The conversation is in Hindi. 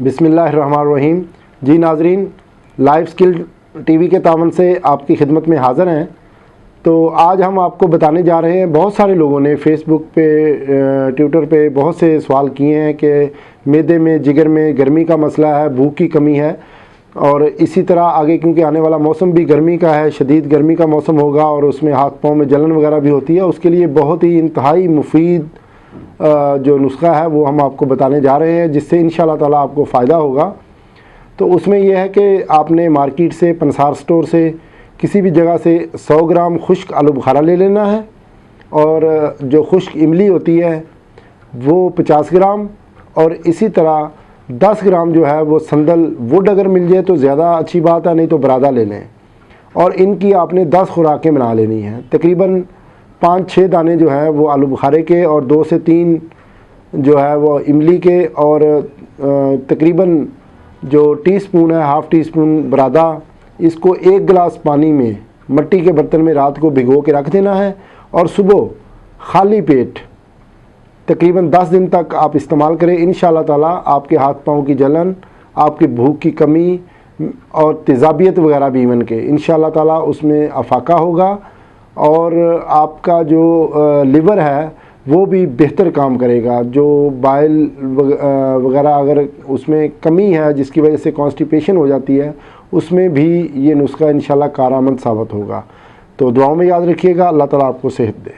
बिस्मिल्लाहिर्रहमानिर्रहीम। जी नाजरीन, लाइफ स्किल टीवी के तावन से आपकी खिदमत में हाज़िर हैं। तो आज हम आपको बताने जा रहे हैं, बहुत सारे लोगों ने फेसबुक पे ट्विटर पे बहुत से सवाल किए हैं कि मैदे में जिगर में गर्मी का मसला है, भूख की कमी है और इसी तरह आगे क्योंकि आने वाला मौसम भी गर्मी का है, शदीद गर्मी का मौसम होगा और उसमें हाथ पाँव में जलन वगैरह भी होती है। उसके लिए बहुत ही इंतहाई मुफीद जो नुस्खा है वो हम आपको बताने जा रहे हैं, जिससे इंशाअल्लाह ताला आपको फ़ायदा होगा। तो उसमें यह है कि आपने मार्केट से, पंसार स्टोर से, किसी भी जगह से 100 ग्राम खुश्क आलू बुखारा ले लेना है और जो खुश्क इमली होती है वो 50 ग्राम और इसी तरह 10 ग्राम जो है वो संदल वुड अगर मिल जाए तो ज़्यादा अच्छी बात है, नहीं तो बरादा ले लें। और इनकी आपने 10 खुराकें बना लेनी हैं। तकरीबन 5-6 दाने जो है वो आलू बुखारे के और 2 से 3 जो है वो इमली के और तकरीबन जो टीस्पून है, हाफ़ टी स्पून बरादा, इसको 1 गिलास पानी में मिट्टी के बर्तन में रात को भिगो के रख देना है और सुबह खाली पेट तकरीबन 10 दिन तक आप इस्तेमाल करें। इंशाअल्लाह ताला आपके हाथ पाँव की जलन, आपकी भूख की कमी और तेज़ाबियत वगैरह भी इवन के इंशाअल्लाह ताला उसमें अफाका होगा और आपका जो लिवर है वो भी बेहतर काम करेगा। जो बाइल वगैरह अगर उसमें कमी है जिसकी वजह से कॉन्स्टिपेशन हो जाती है, उसमें भी ये नुस्खा इंशाल्लाह कारआमद साबित होगा। तो दुआओं में याद रखिएगा। अल्लाह ताला आपको सेहत दे।